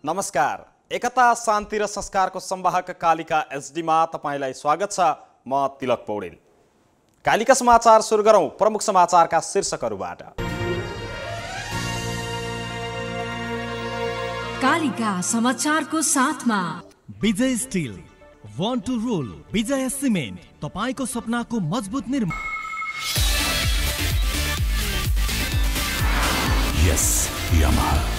नमस्कार। एकता शान्ति र संस्कारको संवाहक कालिका एचडीमा तपाईलाई स्वागत छ। म तिलक पौडेल। कालिका समाचार सुरु गरौं प्रमुख समाचारका शीर्षकहरूबाट। कालिका समाचारको साथमा विजय स्टिल, वान टु रोल, विजय सिमेन्ट, तपाईको सपनाको मजबुत निर्माण। यस यामाहा।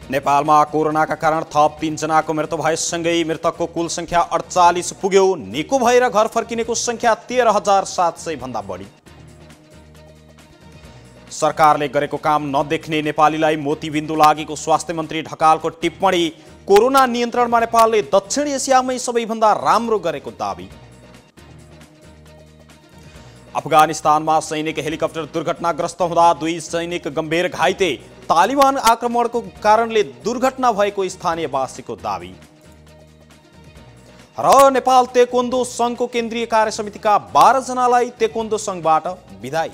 नेपालमा कोरोनाका कारण थप 3 जनाको मृत्यु भएसँगै मृतकको कुल संख्या 48 पुग्यो। निको भएर घर फर्किनेको संख्या 13,700 भन्दा बढी। सरकारले गरेको काम नदेख्ने नेपालीलाई मोतीबिन्दु लागेको स्वास्थ्य मन्त्री ढकालको टिप्पणी। कोरोना नियन्त्रणमा नेपालले दक्षिण एसियामै सबैभन्दा राम्रो गरेको दाबी। अफगानिस्तानमा सैनिक हेलिकप्टर दुर्घटनाग्रस्त हुँदा 2 सैनिक गम्भीर घाइते। तालिबान आक्रमणको कारणले दुर्घटना भएको स्थानीयवासीको दाबी। र नेपाल तेक्वोन्दो संघको केन्द्रीय कार्य समितिका 12 जनालाई तेक्वोन्दो संघबाट बिदाई।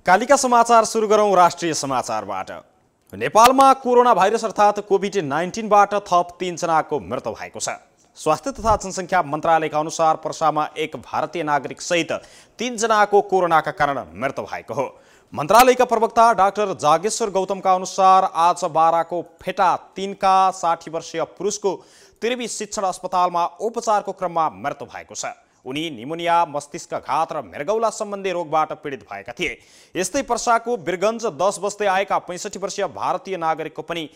कालिका समाचार सुरु गरौं राष्ट्रिय समाचारबाट। नेपालमा कोरोना भाइरस अर्थात् कोभिड-19बाट थप 3 जनाको मृत्यु भएको छ। स्वास्थ्य तथा जनसङ्ख्या मन्त्रालयका अनुसार पर्सामा एक भारतीय नागरिक सहित 3 जनाको कोरोनाका कारण मृत्यु भएको हो। मन्त्रालयका प्रवक्ता डाक्टर जागेश्वर गौतमका अनुसार आज बाराको फेटा 3 का 60 वर्षीय पुरुषको त्रिवी शिक्षण अस्पतालमा उपचारको क्रममा मृत्यु भएको छ। उनी निमोनिया, मस्तिष्कघात र मृगौला सम्बन्धी रोगबाट पीडित भएका थिए। यस्तै पर्साको बिरगञ्ज 10 बस्दै आएका 65 वर्षीय भारतीय नागरिकको पनि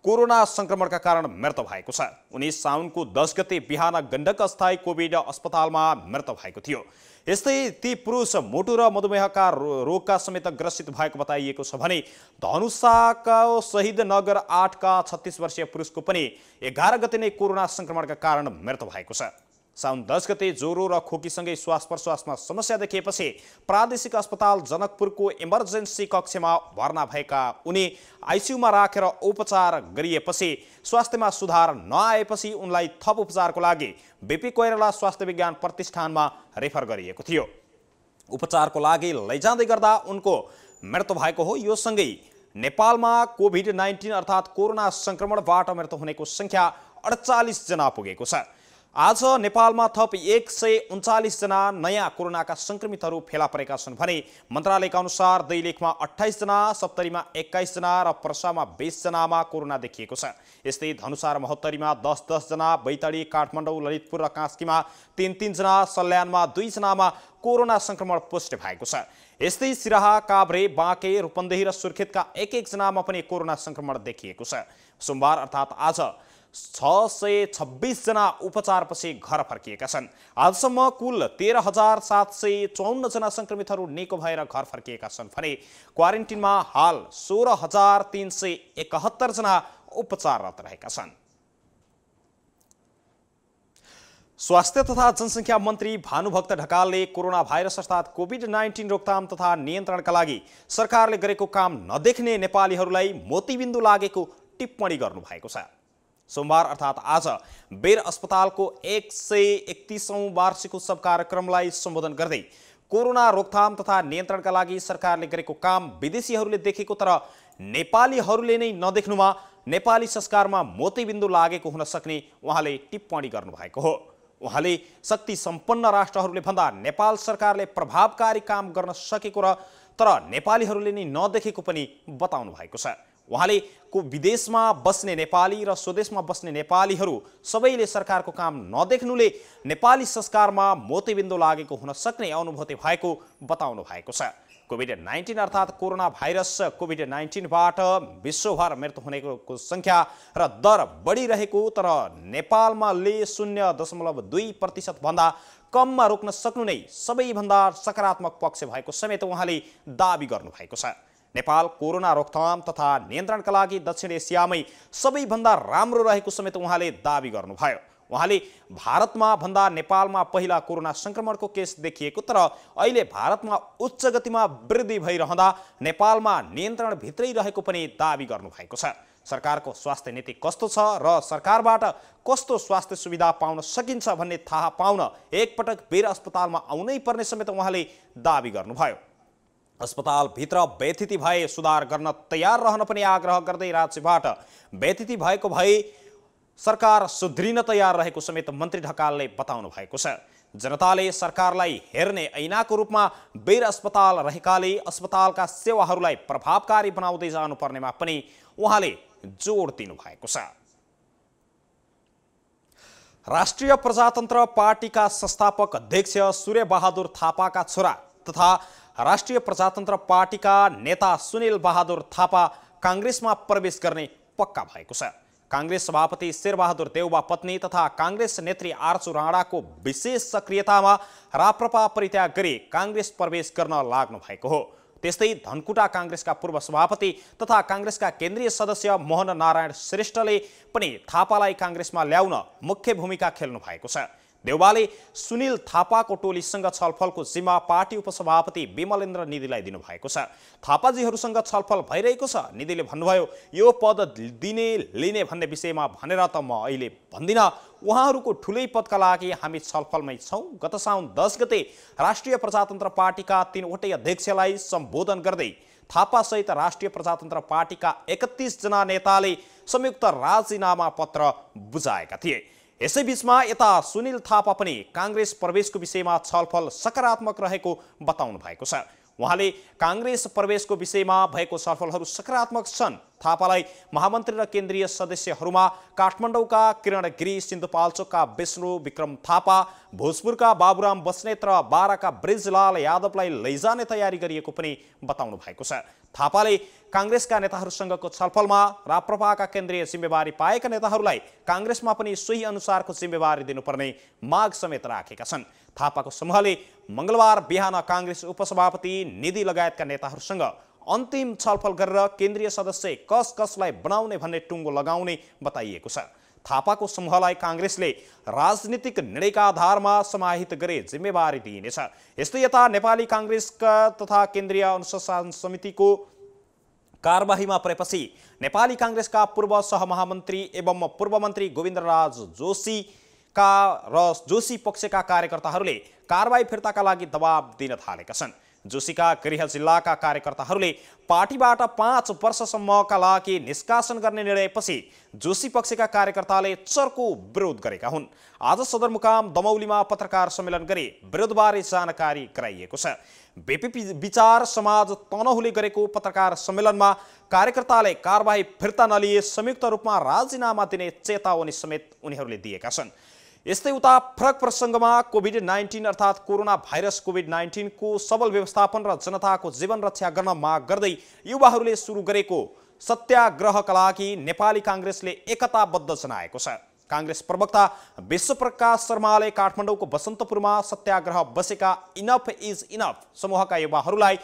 कोरोना संक्रमणका कारण मृत्यु भएको छ। उनी साउनको 10 गते बिहान गण्डक अस्थायी कोभिड अस्पतालमा मृत्यु भएको थियो। यस्तै ती पुरुष मोटु र मधुमेहका रोगका समेत ग्रसित भएको बताइएको छ भने धनुषाको शहीद नगर 8 का 36 वर्षीय पुरुषको पनि 11 गते नै कोरोना संक्रमणका कारण मृत्यु भएको छ। साउन 10 गते ज्वरो र खोकीसँगै श्वास प्रश्वासमा समस्या देखिएपछि प्रादेशिक अस्पताल जनकपुरको इमर्जेन्सी कक्षमा भर्ना भएका उनी आइसियुमा राखेर उपचार गरिएपछि स्वास्थ्यमा सुधार नआएपछि उनलाई थप उपचारको लागि बीपी कोइराला स्वास्थ्य विज्ञान प्रतिष्ठानमा रेफर गरिएको थियो। उपचारको लागि लैजाँदै गर्दा उनको मृत्यु भएको हो। यो सँगै नेपालमा कोभिड-19 अर्थात् कोरोना संक्रमणबाट मृत्यु हुनेको संख्या 48 जना पुगेको छ। आज नेपालमा थप 139 जना नयाँ कोरोनाका संक्रमितहरू फेला परेका छन् भने मन्त्रालयका अनुसार दैलेखमा 28 जना, सप्तरीमा 21 जना र पर्सामा 20 जनामा कोरोना देखिएको छ। यस्तै धनुषा र महोत्तरीमा 10-10 जना, बैतडी, काठमाडौँ, ललितपुर र कास्कीमा 3-3 जना, सल्यानमा 2 जनामा कोरोना संक्रमण पुष्टि भएको छ। यस्तै सिराहा, काभ्रे, बाँके, रूपन्देही र सुर्खेतका 1-1 जनामा पनि कोरोना संक्रमण देखिएको छ। सोमबार अर्थात् आज 626 जना उपचारपछि घर फर्किएका छन्। आजसम्म कुल 13,754 जना संक्रमितहरू निको भएर घर फर्किएका छन् भने क्वारेन्टिनमा हाल 16,371 जना उपचाररत रहेका छन्। स्वास्थ्य तथा जनसङ्ख्या मन्त्री भानुभक्त ढकालले कोरोना भाइरस अर्थात् कोभिड-19 रोकथाम तथा नियन्त्रणका लागि सरकारले गरेको काम नदेख्ने नेपालीहरूलाई मोतीबिन्दु लागेको टिप्पणी गर्नुभएको छ। सोमबार अर्थात् आज बेर अस्पतालको 131औं वार्षिक उत्सव कार्यक्रमलाई सम्बोधन गर्दै कोरोना रोकथाम तथा नियन्त्रणका लागि सरकारले गरेको काम विदेशीहरूले देखेको तर नेपालीहरूले नै नदेख्नुमा नेपाली संस्कारमा मोतीबिन्दु लागेको हुन सक्ने उहाँले टिप्पणी गर्नुभएको हो। उहाँले शक्ति सम्पन्न राष्ट्रहरूले भन्दा नेपाल सरकारले प्रभावकारी काम गर्न सकेको र तर नेपालीहरूले नै नदेखेको पनि बताउनु भएको छ। उहाँले विदेशमा बस्ने नेपाली र स्वदेशमा बस्ने नेपालीहरू सबैले सरकारको काम नदेख्नुले नेपाली संस्कारमा मोतीबिन्दु लागेको हुन सक्ने अनुभूति भएको बताउनु भएको छ। कोभिड-19 अर्थात् कोरोना भाइरस कोभिड-19बाट विश्वभर मृत्यु हुनेको संख्या र दर बढिरहेको तर नेपालमा 0.2% भन्दा कममा रोक्न सक्नु नै सबैभन्दा सकारात्मक पक्ष भएको समेत उहाँले दाबी गर्नुभएको छ। नेपाल कोरोना रोकथाम तथा नियन्त्रणका लागि दक्षिण एसियामै सबैभन्दा राम्रो रहेको समेत उहाँले दाबी गर्नुभयो। उहाँले भारतमा भन्दा नेपालमा पहिला कोरोना संक्रमणको केस देखिएको तर अहिले भारतमा उच्च गतिमा वृद्धि भइरहँदा नेपालमा नियन्त्रणभित्रै रहेको पनि दाबी गर्नुभएको छ। सरकारको स्वास्थ्य नीति कस्तो छ र सरकारबाट कस्तो स्वास्थ्य सुविधा पाउन सकिन्छ भन्ने थाहा पाउन एकपटक वीर अस्पतालमा आउनै पर्ने समेत उहाँले दाबी गर्नुभयो। अस्पतालभित्र व्यथिति भए सुधार गर्न तयार रहन पनि आग्रह गर्दै राज्यबाट व्यथिति भएको भए सरकार सुध्रिन तयार रहेको समेत मन्त्री ढकालले बताउनु भएको छ। जनताले सरकारलाई हेर्ने ऐनाको रूपमा वीर अस्पताल रहेकाले अस्पतालका सेवाहरूलाई प्रभावकारी बनाउँदै जानुपर्नेमा पनि उहाँले जोड दिनु भएको छ। राष्ट्रिय प्रजातन्त्र पार्टीका संस्थापक अध्यक्ष सूर्यबहादुर थापाका छोरा तथा राष्ट्रिय प्रजातन्त्र पार्टीका नेता सुनिल बहादुर थापा काङ्ग्रेसमा प्रवेश गर्ने पक्का भएको छ। काङ्ग्रेस सभापति शेरबहादुर देउवा पत्नी तथा काङ्ग्रेस नेत्री आर्चु राणाको विशेष सक्रियतामा राप्रपा परित्याग गरी काङ्ग्रेस प्रवेश गर्न लाग्नु भएको हो। त्यस्तै धनकुटा काङ्ग्रेसका पूर्व सभापति तथा काङ्ग्रेसका केन्द्रीय सदस्य मोहन नारायण श्रेष्ठले पनि थापालाई काङ्ग्रेसमा ल्याउन मुख्य भूमिका खेल्नु भएको छ। देउवाले सुनिल थापाको टोलीसँग छलफलको जिम्मा पार्टी उपसभापति विमलेन्द्र निधिलाई दिनुभएको छ। थापाजीहरूसँग छलफल भइरहेको छ। निधिले भन्नुभयो, यो पद दिने लिने भन्ने विषयमा भनेर त म अहिले भन्दिनँ, उहाँहरूको ठुलै पदका लागि हामी छलफलमै छौँ। गत साउन 10 गते राष्ट्रिय प्रजातन्त्र पार्टीका 3वटै अध्यक्षलाई सम्बोधन गर्दै थापासहित राष्ट्रिय प्रजातन्त्र पार्टीका 31 जना नेताले संयुक्त राजीनामा पत्र बुझाएका थिए। यसैबीचमा यता सुनिल थापा पनि काङ्ग्रेस प्रवेशको विषयमा छलफल सकारात्मक रहेको बताउनु भएको छ। उहाँले काङ्ग्रेस प्रवेशको विषयमा भएको छलफलहरू सकारात्मक छन्। थापालाई महामन्त्री र केन्द्रीय सदस्यहरूमा काठमाडौँका किरण गिरी, सिन्धुपाल्चोकका विष्णु विक्रम थापा, भोजपुरका बाबुराम बस्नेत र बाराका ब्रिजलाल यादवलाई लैजाने तयारी गरिएको पनि बताउनु भएको छ। थापाले काङ्ग्रेसका नेताहरूसँगको छलफलमा राप्रपाका केन्द्रीय जिम्मेवारी पाएका नेताहरूलाई काङ्ग्रेसमा पनि सोही अनुसारको जिम्मेवारी दिनुपर्ने माग समेत राखेका छन्। थापाको समूहले मंगलबार बिहान काङ्ग्रेस उपसभापति निधि लगायतका नेताहरूसँग अन्तिम छलफल गरेर केन्द्रीय सदस्य कसलाई बनाउने भन्ने टुङ्गो लगाउने बताइएको छ। थापाको समूहलाई काङ्ग्रेसले राजनीतिक निर्णयका आधारमा समाहित गरे जिम्मेवारी दिइनेछ। यस्तै यता नेपाली काङ्ग्रेसका तथा केन्द्रीय अनुशासन समितिको कारबाहीमा परेपछि नेपाली काङ्ग्रेसका पूर्व सहमहामन्त्री एवं पूर्व मन्त्री गोविन्दराज जोशी पक्षका कार्यकर्ताहरूले कारबाही फिर्ताका लागि दबाब दिन थालेका छन्। जोशीका गृह जिल्लाका कार्यकर्ताहरूले पार्टीबाट 5 वर्षसम्मका लागि निष्कासन गर्ने निर्णयपछि जोशी पक्षका कार्यकर्ताले चर्को विरोध गरेका हुन्। आज सदरमुकाम दमौलीमा पत्रकार सम्मेलन गरी विरोधबारे जानकारी गराइएको छ। बीपीपी विचार समाज तनहुले गरेको पत्रकार सम्मेलनमा कार्यकर्ताले कारबाही फिर्ता नलिए संयुक्त रूपमा राजीनामा दिने चेतावनी समेत उनीहरूले दिएका छन्। यस्तै उता फरक प्रसङ्गमा कोभिड-19 अर्थात् कोरोना भाइरस कोभिड-19 को सबल व्यवस्थापन र जनताको जीवन रक्षा गर्न माग गर्दै युवाहरूले सुरु गरेको सत्याग्रहका लागि नेपाली काङ्ग्रेसले एकताबद्ध जनाएको छ। काङ्ग्रेस प्रवक्ता विश्वप्रकाश शर्माले काठमाडौँको बसन्तपुरमा सत्याग्रह बसेका इनफ इज इनफ समूहका युवाहरूलाई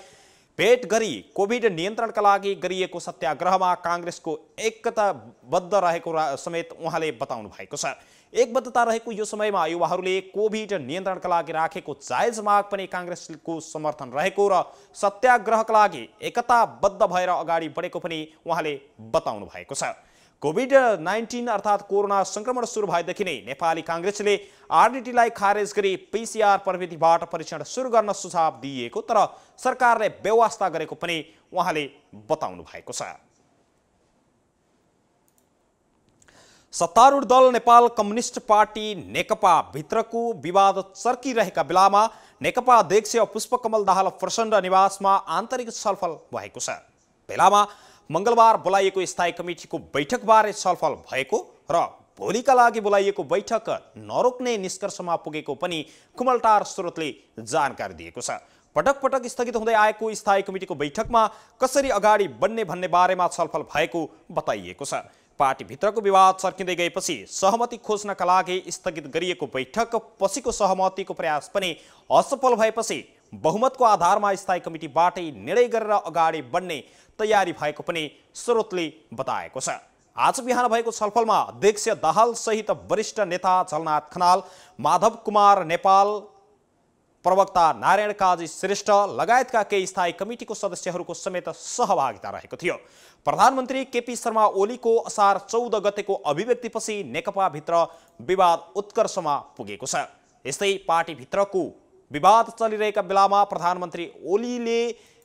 भेट गरी कोभिड नियन्त्रणका लागि गरिएको सत्याग्रहमा काङ्ग्रेसको एकताबद्ध रहेको समेत उहाँले बताउनु भएको छ। एकबद्धता रहेको यो समयमा युवाहरूले कोभिड नियन्त्रणका लागि राखेको जायज माग पनि काङ्ग्रेसको समर्थन रहेको र सत्याग्रहका लागि एकताबद्ध भएर अगाडि बढेको पनि उहाँले बताउनु भएको छ। कोभिड-19 अर्थात् कोरोना संक्रमण सुरु भएदेखि नै नेपाली काङ्ग्रेसले आरडीटीलाई खारेज गरी पीसीआर प्रविधिबाट परीक्षण सुरु गर्न सुझाव दिएको तर सरकारले व्यवस्था गरेको पनि उहाँले बताउनु भएको छ। सत्तारूढ दल नेपाल कम्युनिस्ट पार्टी नेकपा भित्रको विवाद चर्किरहेका बेलामा नेकपा अध्यक्ष पुष्पकमल दाहाल प्रचण्ड निवासमा आन्तरिक छलफल भएको छ। बेलामा मंगलबार बोलाइएको स्थायी कमिटीको बैठकबारे छलफल भएको र भोलिका लागि बोलाइएको बैठक नरोक्ने निष्कर्षमा पुगेको पनि कुमलटार स्रोतले जानकारी दिएको छ। पटक पटक स्थगित हुँदै आएको स्थायी कमिटीको बैठकमा कसरी अगाडि बढ्ने भन्ने बारेमा छलफल भएको बताइएको छ। पार्टीभित्रको विवाद चर्किँदै गएपछि सहमति खोज्नका लागि स्थगित गरिएको बैठक पछिको सहमतिको प्रयास पनि असफल भएपछि बहुमतको आधारमा स्थायी कमिटीबाटै निर्णय गरेर अगाडि बढ्ने तयारी भएको पनि स्रोतले बताएको छ। आज बिहान भएको छलफलमा अध्यक्ष दाहाल सहित वरिष्ठ नेता झलनाथ खनाल, माधव कुमार नेपाल, प्रवक्ता नारायण काजी श्रेष्ठ लगायतका केही स्थायी कमिटीको सदस्यहरूको समेत सहभागिता रहेको थियो। प्रधानमन्त्री केपी शर्मा ओलीको असार 14 गतेको अभिव्यक्तिपछि नेकपाभित्र विवाद उत्कर्षमा पुगेको छ। यस्तै पार्टीभित्रको विवाद चलिरहेका बेलामा प्रधानमन्त्री ओलीले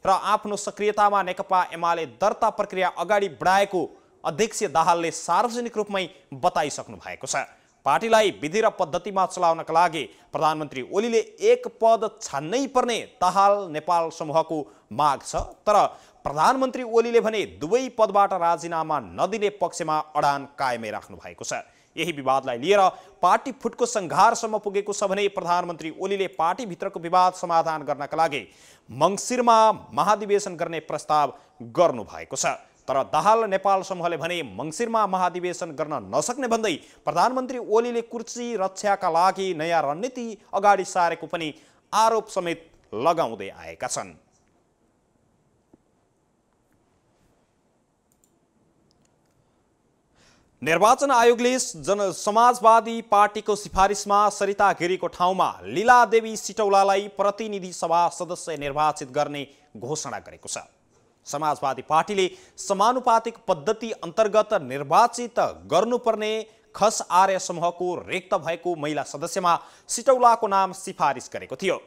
र आफ्नो सक्रियतामा नेकपा एमाले दर्ता प्रक्रिया अगाडि बढाएको अध्यक्ष दाहालले सार्वजनिक रूपमै बताइसक्नु भएको छ। पार्टीलाई विधि र पद्धतिमा चलाउनका लागि प्रधानमन्त्री ओलीले एक पद छान्नै पर्ने दाहाल नेपाल समूहको माग छ, तर प्रधानमन्त्री ओलीले भने दुवै पदबाट राजीनामा नदिने पक्षमा अडान कायमै राख्नु भएको छ। यही विवादलाई लिएर पार्टी फुटको संघारसम्म पुगेको छ भने प्रधानमन्त्री ओलीले पार्टीभित्रको विवाद समाधान गर्नका लागि मङ्सिरमा महाधिवेशन गर्ने प्रस्ताव गर्नु भएको छ। तर दाहाल नेपाल समूहले भने मङ्सिरमा महाधिवेशन गर्न नसक्ने भन्दै प्रधानमन्त्री ओलीले कुर्सी रक्षाका लागि नयाँ रणनीति अगाडि सारेको पनि आरोप समेत लगाउँदै आएका छन्। निर्वाचन आयोगले समाजवादी पार्टीको सिफारिसमा सरिता गिरीको ठाउँमा लीलादेवी सिटौलालाई प्रतिनिधि सभा सदस्य निर्वाचित गर्ने घोषणा गरेको छ। समाजवादी पार्टीले समानुपातिक पद्धति अन्तर्गत निर्वाचित गर्नुपर्ने खस आर्य समूहको रिक्त भएको महिला सदस्यमा सिटौलाको नाम सिफारिस गरेको थियो।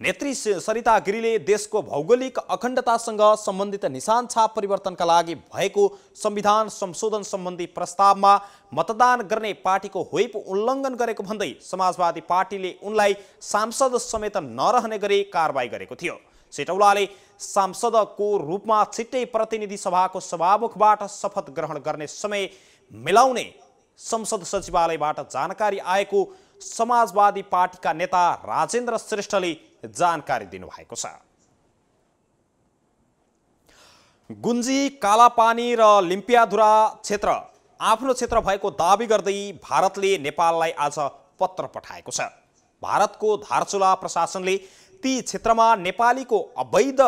नेत्री सरिता गिरीले देशको भौगोलिक अखण्डतासँग सम्बन्धित निशान छाप परिवर्तनका लागि भएको संविधान संशोधन सम्बन्धी प्रस्तावमा मतदान गर्ने पार्टीको व्हिप उल्लङ्घन गरेको भन्दै समाजवादी पार्टीले उनलाई सांसद समेत नरहने गरी कारबाही गरेको थियो। सिटौलाले सांसदको रूपमा छिट्टै प्रतिनिधि सभाको सभामुखबाट शपथ ग्रहण गर्ने समय मिलाउने संसद सचिवालयबाट जानकारी आएको समाजवादी पार्टीका नेता राजेन्द्र श्रेष्ठले जानकारी दिनुभएको छ। गुन्जी, कालापानी र लिम्पियाधुरा क्षेत्र आफ्नो क्षेत्र भएको दाबी गर्दै भारतले नेपाललाई आज पत्र पठाएको छ। भारतको धारचुला प्रशासनले ती क्षेत्रमा नेपालीको अवैध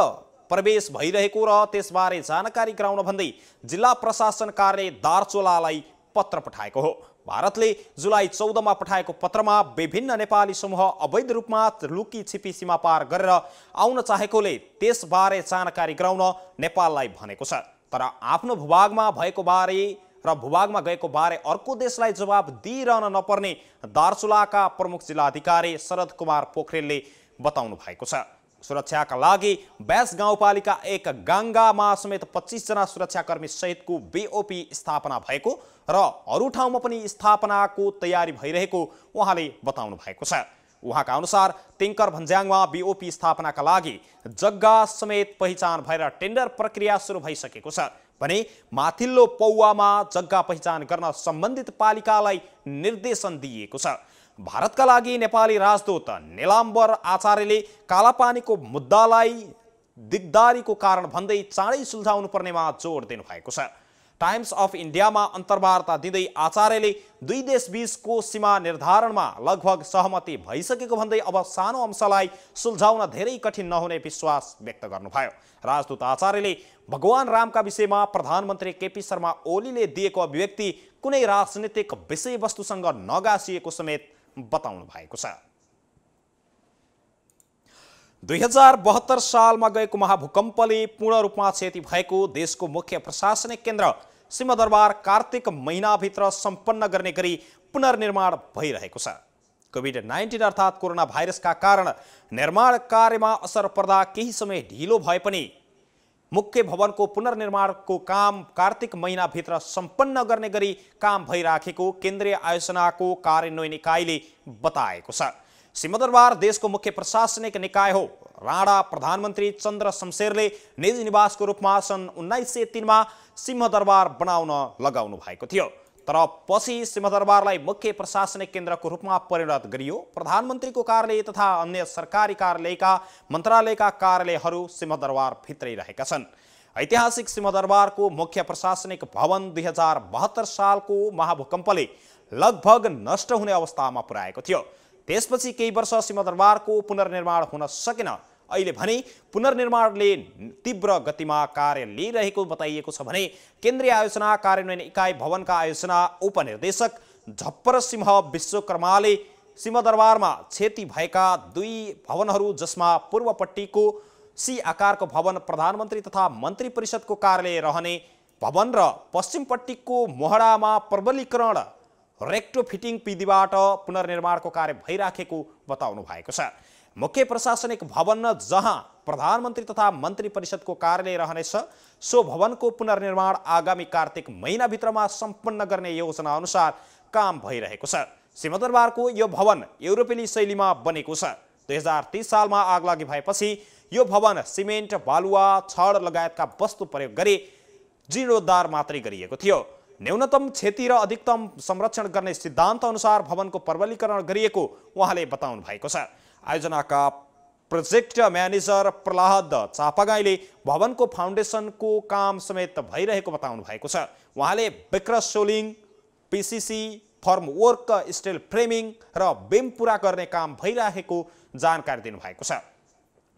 प्रवेश भइरहेको र त्यसबारे जानकारी गराउन भन्दै जिल्ला प्रशासन कार्यालय दारचुलालाई पत्र पठाएको हो। भारतले जुलाई 14 मा पठाएको पत्रमा विभिन्न नेपाली समूह अवैध रूपमा लुकी छिपी सीमा पार गरेर आउन चाहेकोले त्यसबारे जानकारी गराउन नेपाललाई भनेको छ। तर आफ्नो भूभागमा भएको बारे र भूभागमा गएको बारे अर्को देशलाई जवाब दिइरहन नपर्ने दारचुलाका प्रमुख जिल्लाधिकारी शरद कुमार पोखरेलले बताउनु भएको छ। सुरक्षाका लागि ब्यास गाउँपालिका 1 गाङ्गामा समेत 25 जना सुरक्षाकर्मी सहितको बीओपी स्थापना भएको र अरू ठाउँमा पनि स्थापनाको तयारी भइरहेको उहाँले बताउनु भएको छ। उहाँका अनुसार तिङ्कर भन्ज्याङमा बीओपी स्थापनाका लागि जग्गा समेत पहिचान भएर टेन्डर प्रक्रिया सुरु भइसकेको छ भने माथिल्लो पौवामा जग्गा पहिचान गर्न सम्बन्धित पालिकालाई निर्देशन दिइएको छ। भारतका लागि नेपाली राजदूत निलाम्बर आचार्यले कालापानीको मुद्दालाई दिगदारीको कारण भन्दै चाँडै सुल्झाउनु पर्नेमा जोड दिनुभएको छ। टाइम्स अफ इन्डियामा अन्तर्वार्ता दिँदै आचार्यले दुई देशबीचको सीमा निर्धारणमा लगभग सहमति भइसकेको भन्दै अब सानो अंशलाई सुल्झाउन धेरै कठिन नहुने विश्वास व्यक्त गर्नुभयो। राजदूत आचार्यले भगवान रामका विषयमा प्रधानमन्त्री केपी शर्मा ओलीले दिएको अभिव्यक्ति कुनै राजनीतिक विषयवस्तुसँग नगाँसिएको समेत बताउनु भएको छ। 2072 सालमा गएको महाभूकम्पले पूर्ण रूपमा क्षति भएको देशको मुख्य प्रशासनिक केन्द्र सिंहदरबार कार्तिक महिनाभित्र सम्पन्न गर्ने गरी पुनर्निर्माण भइरहेको छ। कोभिड-19 अर्थात् कोरोना भाइरसका कारण निर्माण कार्यमा असर पर्दा केही समय ढिलो भए पनि मुख्य भवनको पुनर्निर्माणको काम कार्तिक महिनाभित्र सम्पन्न गर्ने गरी काम भइराखेको केन्द्रीय आयोजनाको कार्यान्वयन इकाइले बताएको छ। सिंहदरबार देशको मुख्य प्रशासनिक निकाय हो। राणा प्रधानमन्त्री चन्द्र शमशेरले निजी निवासको रूपमा सन् 1903 मा सिंहदरबार बनाउन लगाउनु भएको थियो, तर पछि सिंहदरबारलाई मुख्य प्रशासनिक केन्द्रको रूपमा परिणत गरियो। प्रधानमन्त्रीको कार्यालय तथा अन्य सरकारी कार्यालयका मन्त्रालयका कार्यालयहरू सिंहदरबार भित्रै रहेका छन्। ऐतिहासिक सिंहदरबारको मुख्य प्रशासनिक भवन 2072 सालको महाभूकम्पले लगभग नष्ट हुने अवस्थामा पुर्याएको थियो। त्यसपछि केही वर्ष सिंहदरबारको पुनर्निर्माण हुन सकेन। अहिले भने पुनर्निर्माणले तीव्र गतिमा कार्य लिइरहेको बताइएको छ भने केन्द्रीय आयोजना कार्यान्वयन इकाइ भवनका आयोजना उपनिर्देशक झप्पर सिंह विश्वकर्माले सिंहदरबारमा क्षति भएका 2 भवनहरू जसमा पूर्वपट्टिको सी आकारको भवन प्रधानमन्त्री तथा मन्त्री परिषदको कार्यालय रहने भवन र पश्चिमपट्टिको मोहडामा प्रबलीकरण रेक्टोफिटिङ विधिबाट पुनर्निर्माणको कार्य भइराखेको बताउनु भएको छ। मुख्य प्रशासनिक भवन जहाँ प्रधानमन्त्री तथा मन्त्री परिषदको कार्यालय रहनेछ सो भवनको पुनर्निर्माण आगामी कार्तिक महिनाभित्रमा सम्पन्न गर्ने योजना अनुसार काम भइरहेको छ। सिंहदरबारको यो भवन युरोपेली शैलीमा बनेको छ। 2030 सालमा आगलागी भएपछि यो भवन सिमेन्ट, बालुवा, छड लगायतका वस्तु प्रयोग गरी जीर्णोद्धार मात्रै गरिएको थियो। न्यूनतम क्षति र अधिकतम संरक्षण गर्ने सिद्धान्त अनुसार भवनको प्रबलीकरण गरिएको उहाँले बताउनु भएको छ। आयोजनाका प्रोजेक्ट म्यानेजर प्रहलाद चापागाईले भवनको फाउन्डेसनको काम समेत भइरहेको बताउनु भएको छ। उहाँले विक्रस सोलिङ, पीसीसी, फर्मवर्क, स्टिल फ्रेमिङ र बिम पूरा गर्ने काम भइरहेको जानकारी दिनुभएको छ।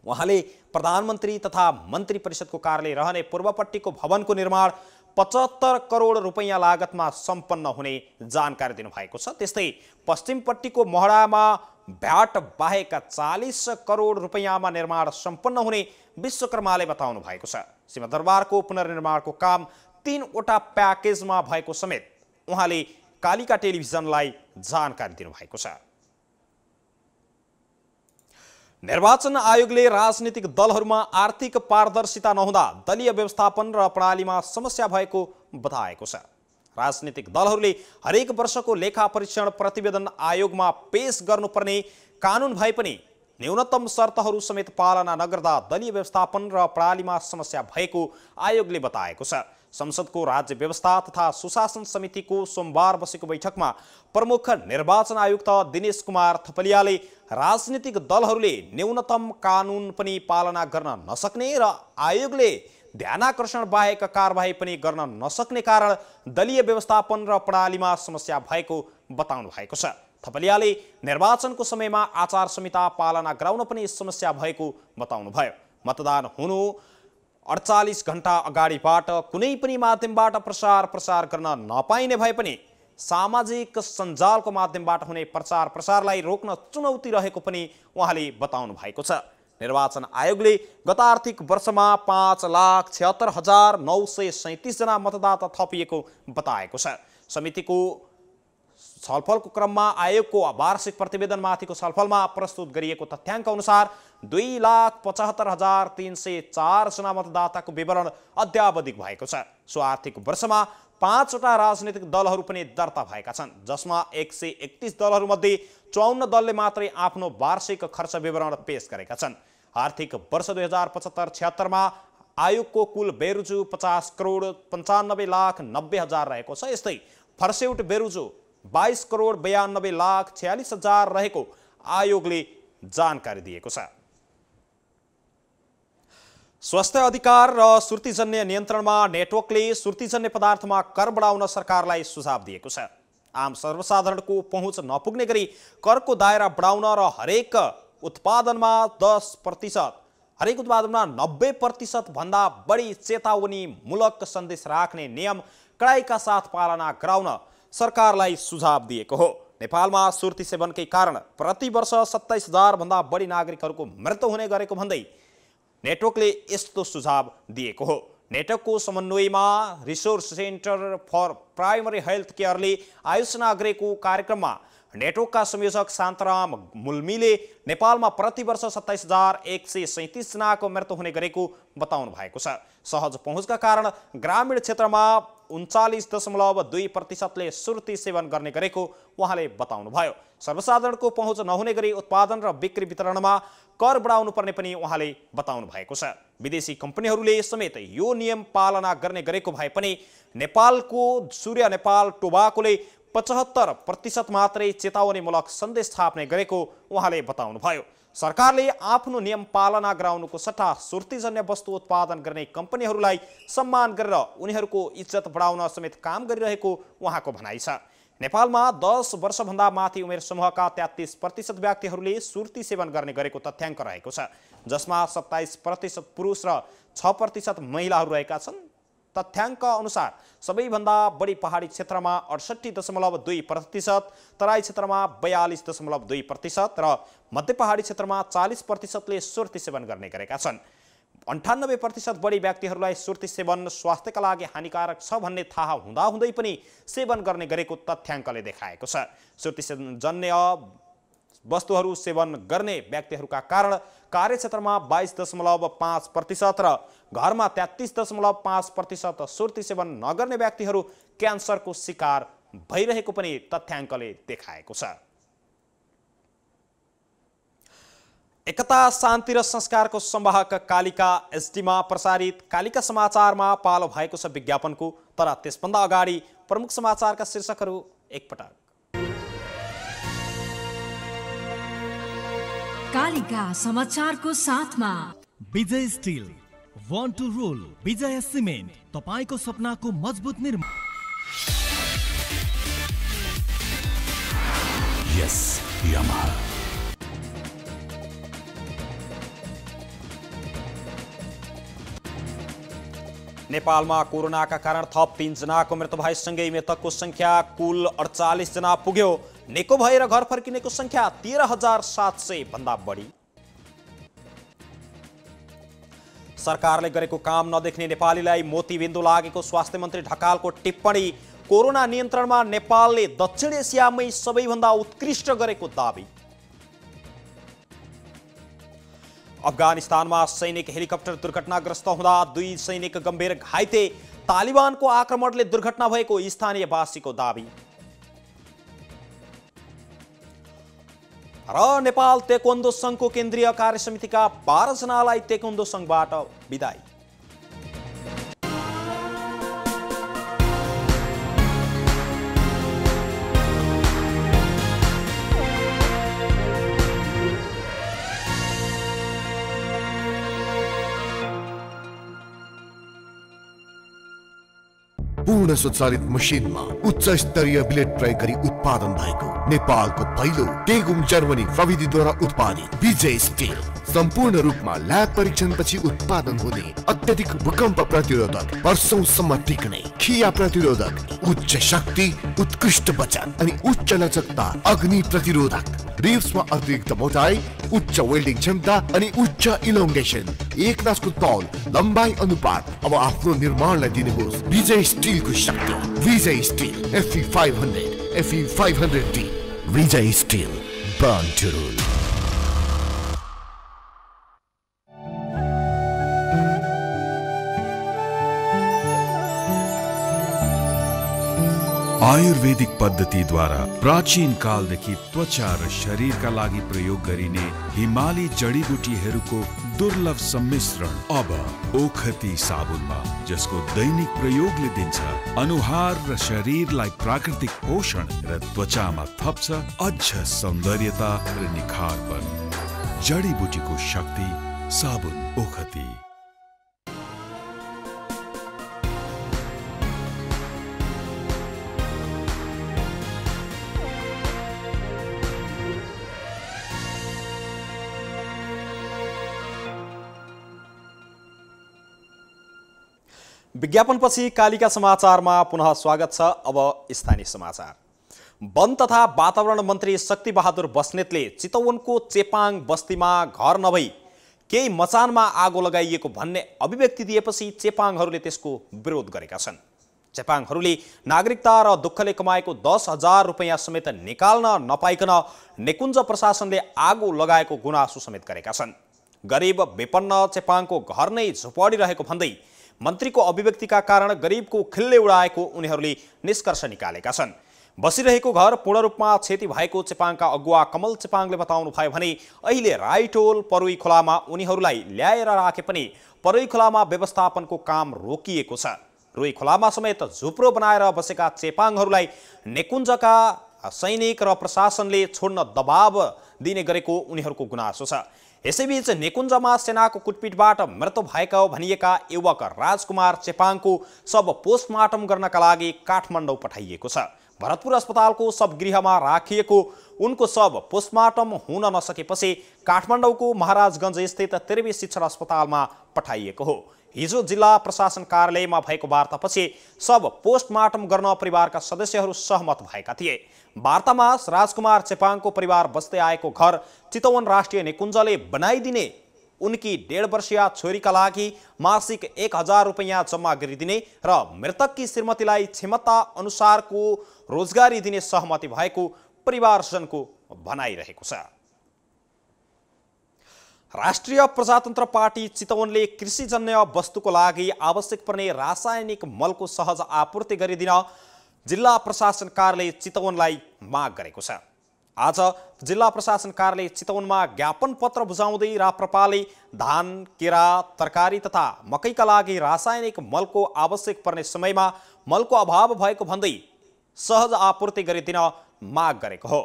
उहाँले प्रधानमन्त्री तथा मन्त्री परिषदको कार्यालय रहने पूर्वपट्टिको भवनको निर्माण 75 करोड रुपैयाँ लागतमा सम्पन्न हुने जानकारी दिनुभएको छ। त्यस्तै पश्चिमपट्टिको मोहडामा भ्याट बाहेक 40 करोड रुपैयाँमा निर्माण सम्पन्न हुने विश्वकर्माले बताउनु भएको छ। सिंहदरबारको पुनर्निर्माणको काम 3 वटा प्याकेजमा भएको समेत उहाँले कालिका टेलिभिजनलाई जानकारी दिनुभएको छ। निर्वाचन आयोगले राजनीतिक दलहरूमा आर्थिक पारदर्शिता नहुँदा दलीय व्यवस्थापन र प्रणालीमा समस्या भएको बताएको छ। राजनीतिक दलहरूले हरेक वर्षको लेखा परीक्षण प्रतिवेदन आयोगमा पेश गर्नुपर्ने कानुन भए पनि न्यूनतम शर्तहरू समेत पालना नगर्दा दलीय व्यवस्थापन र प्रणालीमा समस्या भएको आयोगले बताएको छ। संसदको राज्य व्यवस्था तथा सुशासन समितिको सोमबार बसेको बैठकमा प्रमुख निर्वाचन आयुक्त दिनेश कुमार थपलियाले राजनीतिक दलहरूले न्यूनतम कानुन पनि पालना गर्न नसक्ने र आयोगले ध्यानाकर्षण बाहेक कारबाही पनि गर्न नसक्ने कारण दलीय व्यवस्थापन र प्रणालीमा समस्या भएको बताउनु भएको छ। थपलियाले निर्वाचनको समयमा आचार संहिता पालना गराउन पनि समस्या भएको बताउनुभयो। मतदान हुनु 48 घण्टा अगाडिबाट कुनै पनि माध्यमबाट प्रसार गर्न नपाइने भए पनि सामाजिक सञ्जालको माध्यमबाट हुने प्रचार प्रसारलाई रोक्न चुनौती रहेको पनि उहाँले बताउनु भएको छ। निर्वाचन आयोगले गत आर्थिक वर्षमा 5,76,937 जना मतदाता थपिएको बताएको छ। समितिको छलफलको क्रममा आयोगको वार्षिक प्रतिवेदनमाथिको छलफलमा प्रस्तुत गरिएको तथ्याङ्क अनुसार 2,75,304 जना मतदाताको विवरण अद्यावधिक भएको छ। सो आर्थिक वर्षमा 5 वटा राजनीतिक दलहरू पनि दर्ता भएका छन्, जसमा 131 दलहरूमध्ये 54 दलले मात्रै आफ्नो वार्षिक खर्च विवरण पेश गरेका छन्। आर्थिक वर्ष 2075-76 मा आयोगको कुल बेरुजु 50,95,90,000 रहेको छ। यस्तै फर्सेउट बेरुजु 22,92,46,000 रहेको आयोगले जानकारी दिएको छ। स्वास्थ्य अधिकार र सुर्तीजन्य नियन्त्रणमा नेटवर्कले सुर्तीजन्य पदार्थमा कर बढाउन सरकारलाई सुझाव दिएको छ। आम सर्वसाधारणको पहुँच नपुग्ने गरी करको दायरा बढाउन र हरेक उत्पादनमा 90% भन्दा बढी चेतावनीमूलक सन्देश राख्ने नियम कडाइका साथ पालना गराउन सरकारलाई सुझाव दिएको हो। नेपालमा सुर्ती सेवनकै कारण प्रति वर्ष 27,000 भन्दा बढी नागरिकहरूको मृत्यु हुने गरेको भन्दै नेटवर्कले यस्तो सुझाव दिएको हो। नेटवर्कको समन्वयमा resource centre for primary health केयरले आयोजना गरेको कार्यक्रममा नेटवर्कका संयोजक शान्तराम मुल्मीले नेपालमा प्रति वर्ष 27,137 जनाको मृत्यु हुने गरेको बताउनु भएको छ। सहज पहुँचका कारण ग्रामीण क्षेत्रमा 39.2% सुर्ती सेवन गर्ने गरेको उहाँले बताउनुभयो। सर्वसाधारणको पहुँच नहुने गरी उत्पादन र बिक्री वितरणमा कर बढाउनु पर्ने पनि उहाँले बताउनु भएको छ। विदेशी कम्पनीहरूले समेत यो नियम पालना गर्ने गरेको भए पनि नेपालको सूर्य नेपाल टोबाकोले 75% मात्रै चेतावनीमूलक सन्देश छाप्ने गरेको उहाँले बताउनुभयो। सरकारले आफ्नो नियम पालना गराउनुको सट्टा सुर्तीजन्य वस्तु उत्पादन गर्ने कम्पनीहरूलाई सम्मान गरेर उनीहरूको इज्जत बढाउन समेत काम गरिरहेको उहाँको भनाइ छ। नेपालमा 10 वर्षभन्दा माथि उमेर समूहका 33% व्यक्तिहरूले सुर्ती सेवन गर्ने गरेको तथ्याङ्क रहेको छ, जसमा 27% पुरुष र 6% महिलाहरू रहेका छन्। तथ्याङ्क अनुसार सबैभन्दा बढी पहाडी क्षेत्रमा 68.2%, तराई क्षेत्रमा 42.2% र मध्य पहाडी क्षेत्रमा 40%ले सुर्ती सेवन गर्ने गरेका छन्। 98% बढी व्यक्तिहरूलाई सुर्ती सेवन स्वास्थ्यका लागि हानिकारक छ भन्ने थाहा हुँदाहुँदै पनि सेवन गर्ने गरेको तथ्याङ्कले देखाएको छ। सुर्ती जन्य वस्तुहरू सेवन गर्ने व्यक्तिहरूका कारण कार्यक्षेत्रमा 22.5% र घरमा 33.5% सुर्ती सेवन नगर्ने व्यक्तिहरू क्यान्सरको शिकार भइरहेको पनि तथ्याङ्कले देखाएको छ। एकता, शान्ति र संस्कारको संवाहक कालिका एसडीमा प्रसारित कालिका समाचारमा पालो भएको छ विज्ञापनको। तर त्यसभन्दा अगाडि प्रमुख समाचारका शीर्षकहरू एकपटक। कालिका समाचारको साथमा Vijay steel, one two role, Vijay cement, तपाईको सपनाको मजबुत निर्माण। यस यामाहा। नेपालमा कोरोनाका कारण थप 3 जनाको मृत्यु भएसँगै मृतकको संख्या कुल 48 जना पुग्यो। निको भएर घर फर्किनेको संख्या 13,700 भन्दा बढी। सरकारले गरेको काम नदेख्ने नेपालीलाई मोतीबिन्दु लागेको स्वास्थ्य मन्त्री ढकालको टिप्पणी। कोरोना नियन्त्रणमा नेपालले दक्षिण एसियामै सबैभन्दा उत्कृष्ट गरेको दाबी। अफगानिस्तानमा सैनिक हेलिकप्टर दुर्घटनाग्रस्त हुँदा 2 सैनिक गम्भीर घाइते। तालिबानको आक्रमणले दुर्घटना भएको स्थानीयवासीको दाबी। र नेपाल ताइक्वान्डो संघको केन्द्रीय कार्यसमितिका 12 जनालाई ताइक्वान्डो संघबाट बिदाई। पूर्ण स्वचालित मसिनमा उच्च स्तरीय ब्लेड प्रयोग गरी उत्पादन भएको नेपालको पहिलो टेगुम जर्मनी प्रविधिद्वारा उत्पादित विजय स्टिल सम्पूर्ण रूपमा ल्याब परीक्षणपछि उत्पादन हुने अत्यधिक भूकम्प प्रतिरोधक, वर्षौंसम्म टिक्ने, खिया प्रतिरोधक, उच्च शक्ति, उत्कृष्ट वजन अनि उच्च लचकता, अग्नि प्रतिरोधक, रिब्समा अतिरिक्त मोटाई, उच्च वेल्डिङ क्षमता अनि उच्च इलोङ्गेसन, एक नासको तौल, लम्बाई अनुपात। अब आफ्नो निर्माणलाई दिनुहोस् विजय स्टिलको शक्ति। Vijay steel FE 500, FE 500D। Vijay steel, born to rule. आयुर्वेदिक पद्धतिद्वारा प्राचीन कालदेखि त्वचा र शरीरका लागि प्रयोग गरिने हिमाली जडीबुटीहरूको दुर्लभ सम्मिश्रण अब ओखती साबुनमा, जसको दैनिक प्रयोगले दिन्छ अनुहार र शरीरलाई प्राकृतिक पोषण र त्वचामा थप्छ अझ सौन्दर्यता र निखारपन। जडीबुटीको शक्ति, साबुन ओखती। विज्ञापनपछि कालिका समाचारमा पुनः स्वागत छ। अब स्थानीय समाचार। वन तथा वातावरण मन्त्री शक्ति बहादुर बस्नेतले चितवनको चेपाङ बस्तीमा घर नभई केही मचानमा आगो लगाइएको भन्ने अभिव्यक्ति दिएपछि चेपाङहरूले त्यसको विरोध गरेका छन्। चेपाङहरूले नागरिकता र दुःखले कमाएको 10,000 रुपैयाँ समेत निकाल्न नपाइकन नेकुञ्ज प्रशासनले आगो लगाएको गुनासो समेत गरेका छन्। गरिब विपन्न चेपाङको घर नै झुपडी रहेको भन्दै मन्त्रीको अभिव्यक्तिका कारण गरिबको खिल्ले उडाएको उनीहरूले निष्कर्ष निकालेका छन्। बसिरहेको घर पूर्ण रूपमा क्षति भएको चेपाङका अगुवा कमल चेपाङले बताउनु भयो भने अहिले राईटोल परुई खोलामा उनीहरूलाई ल्याएर राखे पनि परुई खोलामा व्यवस्थापनको काम रोकिएको छ। रुई खोलामा समेत झुप्रो बनाएर बसेका चेपाङहरूलाई नेकुञ्जका सैनिक र प्रशासनले छोड्न दबाव दिने गरेको उनीहरूको गुनासो छ। यसैबीच नेकुञ्जमा सेनाको कुटपिटबाट मृत्यु भएका भनिएका युवक राजकुमार चेपाङको शव पोस्टमार्टम गर्नका लागि काठमाडौँ पठाइएको छ। भरतपुर अस्पतालको शवगृहमा राखिएको उनको शव पोस्टमार्टम हुन नसकेपछि काठमाडौँको महाराजगञ्ज स्थित त्रिवी शिक्षण अस्पतालमा पठाइएको हो। हिजो जिल्ला प्रशासन कार्यालयमा भएको वार्तापछि शव पोस्टमार्टम गर्न परिवारका सदस्यहरू सहमत भएका थिए। वार्तामा राजकुमार चेपाङको परिवार बस्दै आएको घर चितवन राष्ट्रिय निकुञ्जले बनाइदिने, उनकी 1.5 वर्षीय छोरीका लागि मासिक 1000 रुपैयाँ जम्मा गरिदिने र मृतककी श्रीमतीलाई क्षमता अनुसारको रोजगारी दिने सहमति भएको परिवारजनको भनाइरहेको छ। राष्ट्रिय प्रजातन्त्र पार्टी चितवनले कृषिजन्य वस्तुको लागि आवश्यक पर्ने रासायनिक मलको सहज आपूर्ति गरिदिन जिल्ला प्रशासन कार्यालय चितवनलाई माग गरेको छ। आज जिल्ला प्रशासन कार्यालय चितवनमा ज्ञापन पत्र बुझाउँदै राप्रपाले धान, केरा, तरकारी तथा मकैका लागि रासायनिक मलको आवश्यक पर्ने समयमा मलको अभाव भएको भन्दै सहज आपूर्ति गरिदिन माग गरेको हो।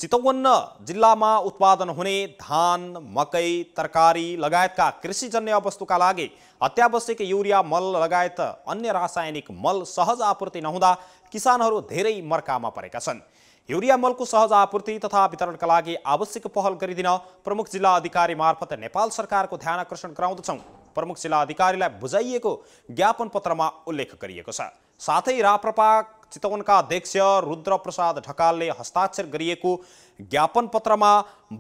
चितवन जिल्लामा उत्पादन हुने धान, मकै, तरकारी लगायतका कृषिजन्य वस्तुका लागि अत्यावश्यक युरिया मल लगायत अन्य रासायनिक मल सहज आपूर्ति नहुँदा किसानहरू धेरै मर्कामा परेका छन्। युरिया मलको सहज आपूर्ति तथा वितरणका लागि आवश्यक पहल गरिदिन प्रमुख जिल्ला अधिकारी मार्फत नेपाल सरकारको ध्यान आकर्षण गराउँदछौँ। प्रमुख जिल्ला अधिकारीलाई बुझाइएको ज्ञापन पत्रमा उल्लेख गरिएको छ। साथै राप्रपा चितवनका अध्यक्ष रुद्र प्रसाद ढकालले हस्ताक्षर गरिएको ज्ञापन पत्रमा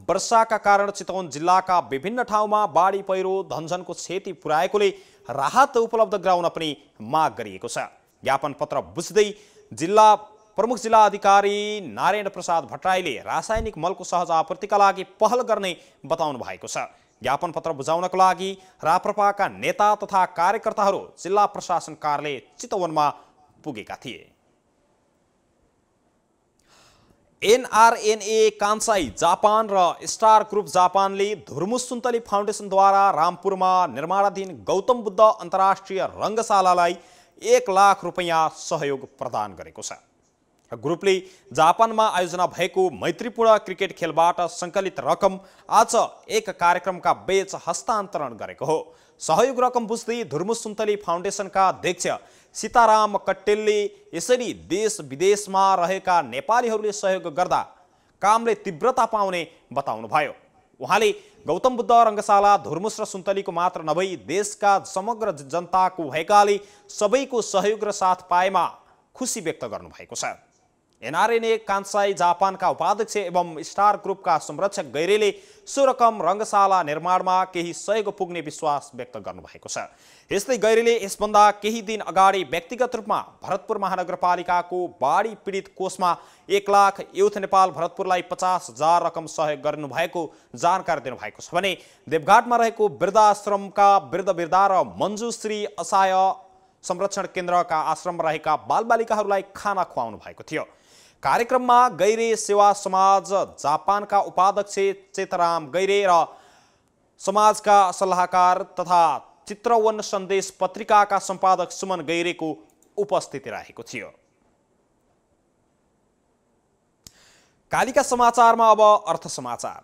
वर्षाका कारण चितवन जिल्लाका विभिन्न ठाउँमा बाढी पहिरो धनजनको क्षति पुर्याएकोले राहत उपलब्ध गराउन पनि माग गरिएको छ। ज्ञापन पत्र बुझ्दै प्रमुख जिल्ला अधिकारी नारायण प्रसाद भट्टराईले रासायनिक मलको सहज आपूर्तिका लागि पहल गर्ने बताउनु भएको छ। ज्ञापन पत्र बुझाउनको लागि राप्रपाका नेता तथा कार्यकर्ताहरू जिल्ला प्रशासन कार्यालय चितवनमा पुगेका थिए। एनआरएनए कान्साई जापान र स्टार ग्रुप जापानले धुर्मुस सुन्तली फाउन्डेसनद्वारा रामपुरमा निर्माणाधीन गौतम बुद्ध अन्तर्राष्ट्रिय रङ्गशालालाई 1 लाख रुपैयाँ सहयोग प्रदान गरेको छ। ग्रुपले जापानमा आयोजना भएको मैत्रीपूर्ण क्रिकेट खेलबाट सङ्कलित रकम आज एक कार्यक्रमका बीच हस्तान्तरण गरेको हो। सहयोग रकम बुझ्दै धुर्मुस सुन्तली फाउन्डेसनका अध्यक्ष सीताराम कट्टेलले यसरी देश विदेशमा रहेका नेपालीहरूले सहयोग गर्दा कामले तीव्रता पाउने बताउनुभयो। उहाँले गौतम बुद्ध रङ्गशाला धुर्मुस र सुन्तलीको मात्र नभई देशका समग्र जनताको भएकाले सबैको सहयोग र साथ पाएमा खुसी व्यक्त गर्नुभएको छ। एनआरएनए कान्साई जापानका उपाध्यक्ष एवं स्टार ग्रुपका संरक्षक गैरेले सो रकम रङ्गशाला निर्माणमा केही सहयोग पुग्ने विश्वास व्यक्त गर्नुभएको छ। यस्तै गैरेले यसभन्दा केही दिन अगाडि व्यक्तिगत रूपमा भरतपुर महानगरपालिकाको बाढी पीडित कोषमा 1 लाख युथ नेपाल भरतपुरलाई 50,000 रकम सहयोग गर्नुभएको जानकारी दिनुभएको छ भने देवघाटमा रहेको वृद्धाश्रमका वृद्ध र मञ्जुश्री असहाय संरक्षण केन्द्रका आश्रममा रहेका बालबालिकाहरूलाई खाना खुवाउनु भएको थियो। कार्यक्रममा गैरे सेवा समाज जापानका उपाध्यक्ष चेतराम गैरे र समाजका सल्लाहकार तथा चित्रवन सन्देश पत्रिकाका सम्पादक सुमन गैरेको उपस्थिति रहेको थियो। कालिका समाचारमा अब अर्थ समाचार।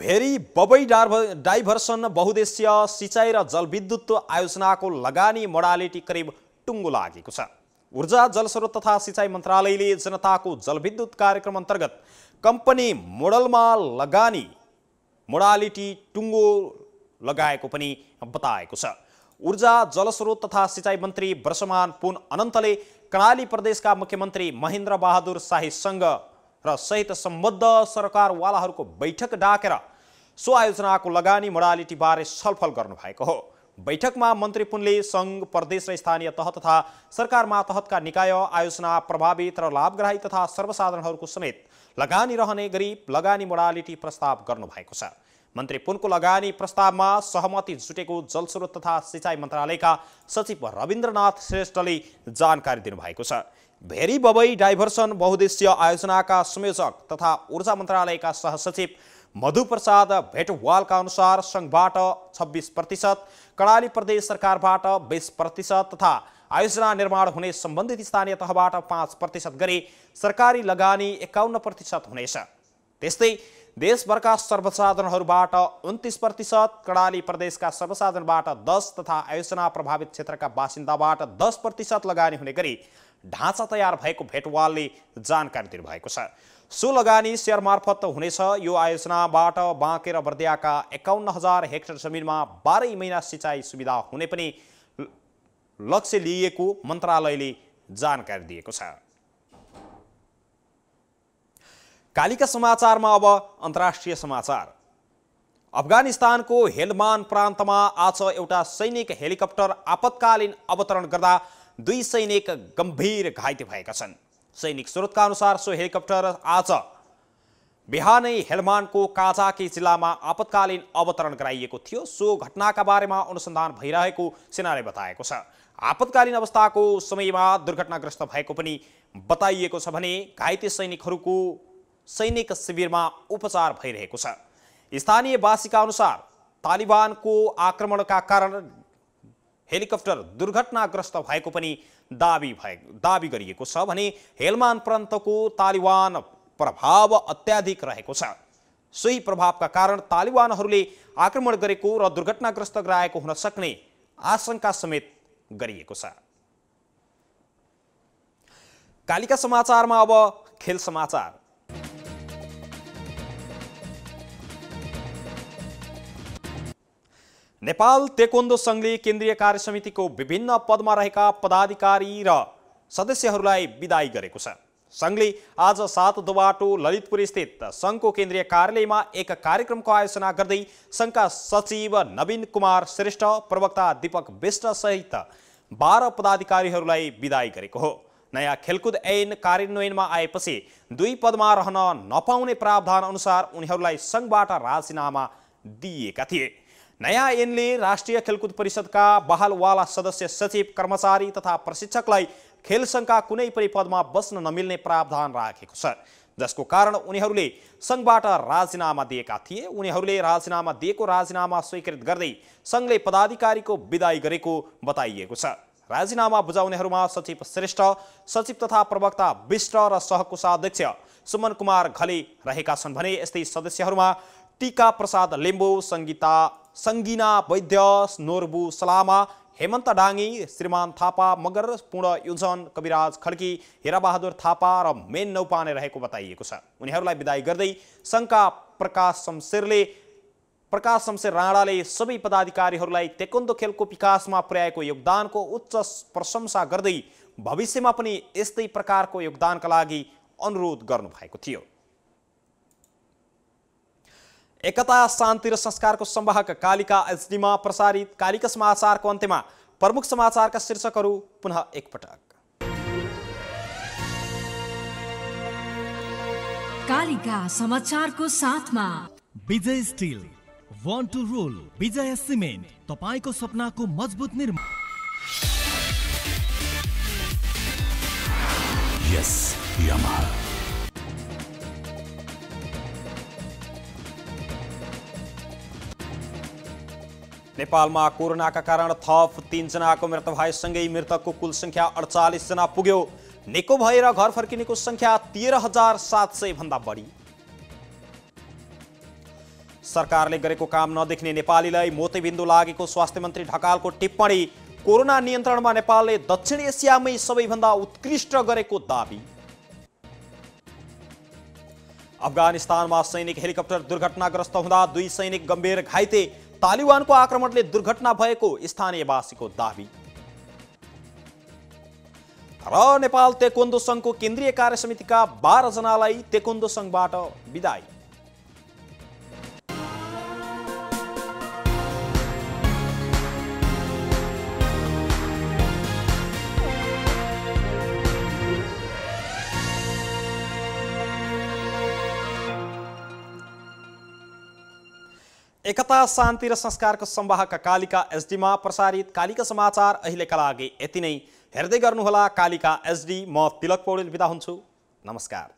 भेरी बबई डाइभर्सन बहुद्देश्य सिँचाइ र जलविद्युत आयोजनाको लगानी मोडालिटी करिब टुङ्गो लागेको छ। ऊर्जा जलस्रोत तथा सिँचाइ मन्त्रालयले जनताको जलविद्युत कार्यक्रम अन्तर्गत कम्पनी मोडलमा लगानी मोडालिटी टुङ्गो लगाएको पनि बताएको छ। ऊर्जा जलस्रोत तथा सिँचाइ मन्त्री वर्षमान पुन अनन्तले कर्णाली प्रदेशका मुख्यमन्त्री महेन्द्र बहादुर शाहीसँग र सहित सम्बद्ध सरकारवालाहरूको बैठक डाकेर सो आयोजनाको लगानी मोडालिटी बारे छलफल गर्नुभएको हो। बैठकमा मन्त्री पुनले सङ्घ, प्रदेश र स्थानीय तह तथा सरकार मातहतका निकाय, आयोजना प्रभावित र लाभग्राही तथा सर्वसाधारणहरूको समेत लगानी रहने गरी लगानी मोडालिटी प्रस्ताव गर्नुभएको छ। मन्त्री पुनको लगानी प्रस्तावमा सहमति जुटेको जलस्रोत तथा सिँचाइ मन्त्रालयका सचिव रविन्द्रनाथ श्रेष्ठले जानकारी दिनुभएको छ। भेरी बबई डाइभर्सन बहुद्देश्य आयोजनाका संयोजक तथा ऊर्जा मन्त्रालयका सहसचिव मधुप्रसाद भेटवालका अनुसार सङ्घबाट 26%, कर्णाली प्रदेश सरकारबाट 20% तथा आयोजना निर्माण हुने सम्बन्धित स्थानीय तहबाट 5% गरी सरकारी लगानी 51% हुनेछ। त्यस्तै देशभरका सर्वसाधारणहरूबाट 29%, कर्णाली प्रदेशका सर्वसाधारणबाट 10 तथा आयोजना प्रभावित क्षेत्रका बासिन्दाबाट 10% लगानी हुने गरी ढाँचा तयार भएको भेटवालले जानकारी दिनुभएको छ। सो लगानी शेयर मार्फत हुनेछ। यो आयोजनाबाट बाँके र बर्दियाका 51,000 हेक्टर जमिनमा 12 महिना सिँचाइ सुविधा हुने पनि लक्ष्य लिएको मन्त्रालयले जानकारी दिएको छ। कालिका समाचारमा अब अन्तर्राष्ट्रिय समाचार। अफगानिस्तानको हेल्मान प्रान्तमा आज एउटा सैनिक हेलिकप्टर आपतकालीन अवतरण गर्दा 2 सैनिक गम्भीर घाइते भएका छन्। सैनिक स्रोतका अनुसार सो हेलिकप्टर आज बिहानै हेल्मानको काजाकी जिल्लामा आपतकालीन अवतरण गराइएको थियो। सो घटनाका बारेमा अनुसन्धान भइरहेको सेनाले बताएको छ। आपतकालीन अवस्थाको समयमा दुर्घटनाग्रस्त भएको पनि बताइएको छ भने घाइते सैनिकहरूको सैनिक शिविरमा उपचार भइरहेको छ। स्थानीय वासीका अनुसार तालिबानको आक्रमणका कारण हेलिकप्टर दुर्घटनाग्रस्त भएको पनि दाबी गरिएको छ भने हेल्मान प्रान्तको तालिबान प्रभाव अत्याधिक रहेको छ। सोही प्रभावका कारण तालिबानहरूले आक्रमण गरेको र दुर्घटनाग्रस्त गराएको हुन सक्ने आशंका समेत गरिएको छ। कालिका समाचारमा अब खेल समाचार। नेपाल तेक्वोन्दो संघले केन्द्रीय कार्य समितिको विभिन्न पदमा रहेका पदाधिकारी र सदस्यहरूलाई बिदाई गरेको छ। संघले आज 7 दोबाटो ललितपुर स्थित संघको केन्द्रीय कार्यालयमा एक कार्यक्रमको आयोजना गर्दै संघका सचिव नवीन कुमार श्रेष्ठ, प्रवक्ता दीपक विष्ट सहित 12 पदाधिकारीहरूलाई बिदाई गरेको हो। नयाँ खेलकुद ऐन कार्यान्वयनमा आएपछि 2 पदमा रहन नपाउने प्रावधान अनुसार उनीहरूलाई संघबाट राजीनामा दिएका थिए। नयाँ ऐनले राष्ट्रिय खेलकुद परिषदका बहालवाला सदस्य, सचिव, कर्मचारी तथा प्रशिक्षकलाई खेल संघका कुनै पनि पदमा बस्न नमिल्ने प्रावधान राखेको छ, जसको कारण उनीहरूले संघबाट राजीनामा दिएका थिए। उनीहरूले राजीनामा दिएको राजीनामा स्वीकृत गर्दै संघले पदाधिकारीको बिदाई गरेको बताइएको छ। राजीनामा बुझाउनेहरूमा सचिव श्रेष्ठ, सचिव तथा प्रवक्ता विष्ट र सहकोषाध्यक्ष सुमन कुमार घले रहेका छन् भने यस्तै सदस्यहरूमा टीका प्रसाद लिम्बू, सङ्गीना वैद्य, नोरबु सलामा, हेमन्त डाङ्गी, श्रीमान थापा मगर, पूर्ण युजन, कविराज खड्की, हेराबहादुर थापा र मेन नौपाने रहेको बताइएको छ। उनीहरूलाई बिदाई गर्दै संघका प्रकाश शमशेर राणाले सबै पदाधिकारीहरूलाई तेक्वोन्दो खेलको विकासमा पुर्याएको योगदानको उच्च प्रशंसा गर्दै भविष्यमा पनि यस्तै प्रकारको योगदानका लागि अनुरोध गर्नुभएको थियो। एकता, शान्ति र संस्कारको संवाहक कालिका एचडीमा प्रसारित कालिका समाचारको अन्त्यमा प्रमुख समाचारका शीर्षकहरू पुनः एकपटक। कालिका समाचारको साथमा Vijay steel, one two role, Vijay cement, तपाईको सपनाको मजबुत निर्माण। यस यामाहा। नेपालमा कोरोनाका कारण थप 3 जनाको मृत्यु भएसँगै मृतकको कुल संख्या 48 जना पुग्यो। निको भएर घर फर्किनेको संख्या 13,700 भन्दा बढी। सरकारले गरेको काम नदेख्ने नेपालीलाई मोतीबिन्दु लागेको स्वास्थ्य मन्त्री ढकालको टिप्पणी। कोरोना नियन्त्रणमा नेपालले दक्षिण एसियामै सबैभन्दा उत्कृष्ट गरेको दाबी। अफगानिस्तानमा सैनिक हेलिकप्टर दुर्घटनाग्रस्त हुँदा 2 सैनिक गम्भीर घाइते। तालिबानको आक्रमणले दुर्घटना भएको स्थानीयवासीको दाबी। र नेपाल तेक्वोन्दो संघको केन्द्रीय कार्य समितिका 12 जनालाई तेक्वोन्दो संघबाट बिदाई। एकता, शान्ति र संस्कारको संवाहक कालिका एचडीमा प्रसारित कालिका समाचार अहिलेका लागि यति नै। हेर्दै गर्नुहोला कालिका एचडी। म तिलक पौडेल बिदा हुन्छु। नमस्कार।